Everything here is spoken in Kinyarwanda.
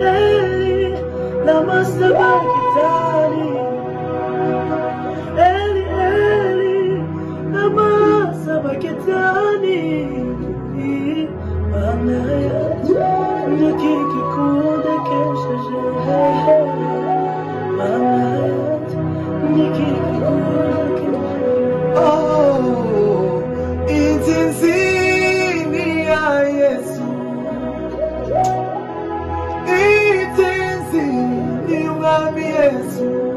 Eli, lama sabachthani. Eli, Eli, lama sabachthani. Mana yangu nikikudekesha, mana yangu nikikudekesha. Oh, intensini ya Yesu, intensini mwami Yesu.